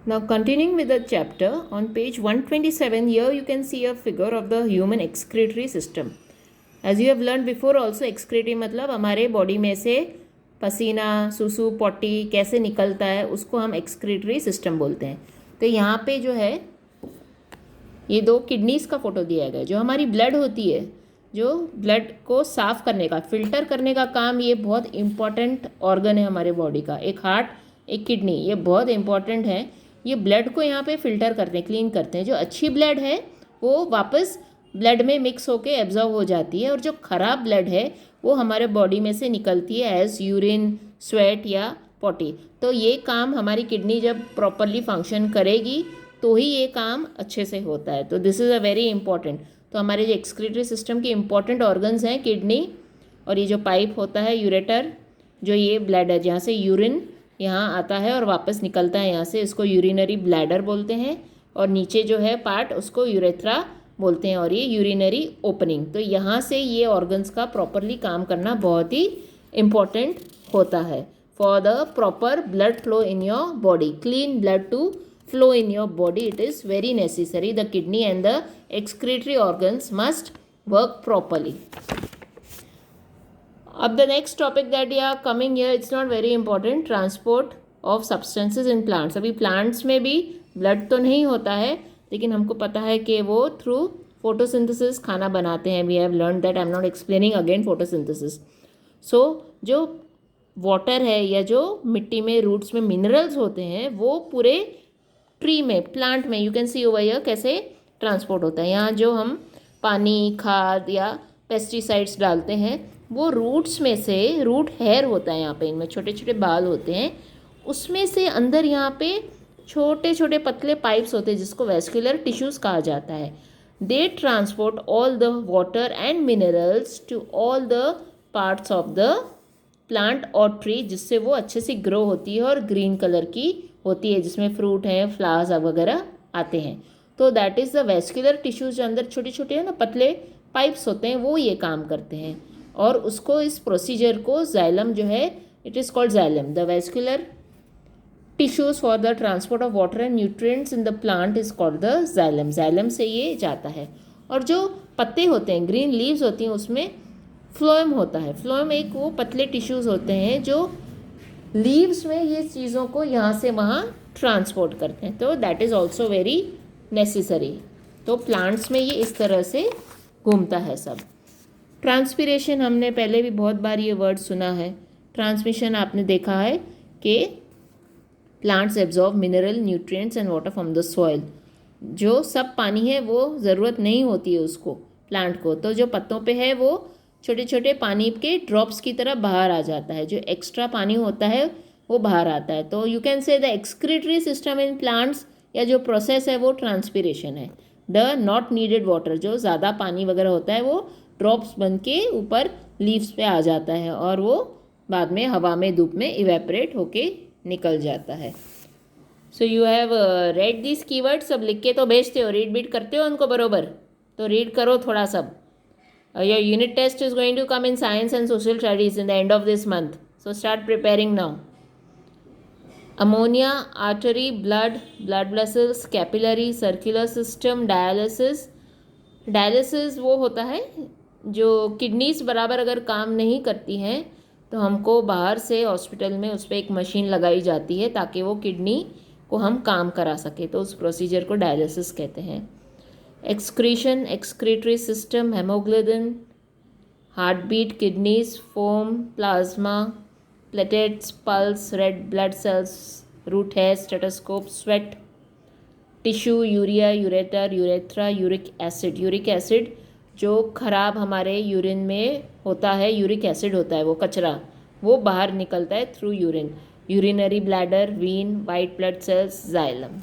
Now continuing with the chapter, on page 127 here you can see a figure of the human excretory system. As you have learned before also, excretory मतलब हमारे body में से पसीना, सुसु, potty कैसे निकलता है उसको हम excretory system बोलते हैं. तो यहाँ पे जो है ये दो किडनीज़ का फोटो दिया गया है. जो हमारी ब्लड होती है, जो ब्लड को साफ़ करने का, फिल्टर करने का काम, ये बहुत इम्पॉर्टेंट ऑर्गन है हमारे बॉडी का. एक हार्ट, एक किडनी, ये बहुत इम्पॉर्टेंट है. ये ब्लड को यहाँ पे फिल्टर करते हैं, क्लीन करते हैं. जो अच्छी ब्लड है वो वापस ब्लड में मिक्स होके एब्जॉर्ब हो जाती है, और जो ख़राब ब्लड है वो हमारे बॉडी में से निकलती है एज यूरिन, स्वेट या पॉटी. तो ये काम हमारी किडनी जब प्रॉपरली फंक्शन करेगी तो ही ये काम अच्छे से होता है. तो this is a very important. तो हमारे जो एक्सक्रीटरी सिस्टम के इंपॉर्टेंट ऑर्गन्स हैं किडनी, और ये जो पाइप होता है यूरेटर, जो ये ब्लैडर जहाँ से यूरिन यहाँ आता है और वापस निकलता है यहाँ से, इसको यूरिनरी ब्लैडर बोलते हैं. और नीचे जो है पार्ट उसको यूरेथ्रा बोलते हैं, और ये यूरिनरी ओपनिंग. तो यहाँ से ये ऑर्गन्स का प्रॉपरली काम करना बहुत ही इम्पॉर्टेंट होता है for the proper blood flow in your body. Clean blood to flow in your body, it is very necessary. The kidney and the excretory organs must work properly. अब the next topic that we are coming here, it's not very important, transport of substances in plants. अभी plants में भी blood तो नहीं होता है, लेकिन हमको पता है कि वो through photosynthesis खाना बनाते हैं. We have learned that. I'm not explaining again photosynthesis. So जो water है या जो मिट्टी में रूट्स में मिनरल्स होते हैं वो पूरे ट्री में, प्लांट में, you can see over here कैसे ट्रांसपोर्ट होता है. यहाँ जो हम पानी, खाद या पेस्टिसाइड्स डालते हैं वो रूट्स में से, रूट हेयर होता है यहाँ पे, इनमें छोटे छोटे बाल होते हैं, उसमें से अंदर यहाँ पे छोटे छोटे पतले पाइप्स होते हैं जिसको वेस्कुलर टिश्यूज़ कहा जाता है. They transport all the water and minerals to all the parts of the plant और ट्री, जिससे वो अच्छे से ग्रो होती है और ग्रीन कलर की होती है, जिसमें फ्रूट हैं, फ्लावर्स वगैरह आते हैं. तो that is the vascular tissues, जो अंदर छोटे छोटे है ना पतले पाइप्स होते हैं, वो ये काम करते हैं. और उसको, इस प्रोसीजर को जाइलम जो है, it is called xylem. The vascular tissues for the transport of water and nutrients in the plant is called the xylem. Xylem से ये जाता है. और जो पत्ते होते हैं, ग्रीन लीव्स होती हैं, उसमें फ्लोएम होता है. फ्लोएम एक वो पतले टिश्यूज़ होते हैं जो लीव्स में ये चीज़ों को यहाँ से वहाँ ट्रांसपोर्ट करते हैं. तो that is also very necessary. तो प्लांट्स में ये इस तरह से घूमता है सब. ट्रांसपीरेशन, हमने पहले भी बहुत बार ये वर्ड सुना है. ट्रांसमिशन आपने देखा है कि plants absorb mineral, nutrients and water from the soil. जो सब पानी है वो ज़रूरत नहीं होती है उसको, प्लांट को. तो जो पत्तों पे है वो छोटे छोटे पानी के ड्रॉप्स की तरह बाहर आ जाता है. जो एक्स्ट्रा पानी होता है वो बाहर आता है. तो you can say the excretory system in plants, या जो प्रोसेस है वो ट्रांसपीरेशन है. द नॉट नीडेड वाटर, जो ज़्यादा पानी वगैरह होता है वो ड्रॉप्स बन के ऊपर लीव्स पे आ जाता है और वो बाद में हवा में, धूप में इवेपरेट होके निकल जाता है. So you have read this keyword. सब लिख के तो भेजते हो, रीड बीट करते हो उनको बरोबर, तो रीड करो थोड़ा सब. Your unit test is going to come in science and social studies in the end of this month. So start preparing now. Ammonia, artery, blood vessels, capillary, circular system, dialysis. Dialysis वो होता है जो kidneys बराबर अगर काम नहीं करती हैं तो हमको बाहर से हॉस्पिटल में उस पर एक मशीन लगाई जाती है ताकि वो किडनी को हम काम करा सके. तो उस प्रोसीजर को डायलिसिस कहते हैं. Excretion, excretory system, hemoglobin, heartbeat, kidneys, foam, plasma, platelets, pulse, red blood cells, root hair, stethoscope, sweat, tissue, urea, ureter, urethra, uric acid. Uric acid जो खराब हमारे यूरिन में होता है, यूरिक एसिड होता है वो कचरा, वो बाहर निकलता है through urine. Urinary bladder, vein, white blood cells, xylem.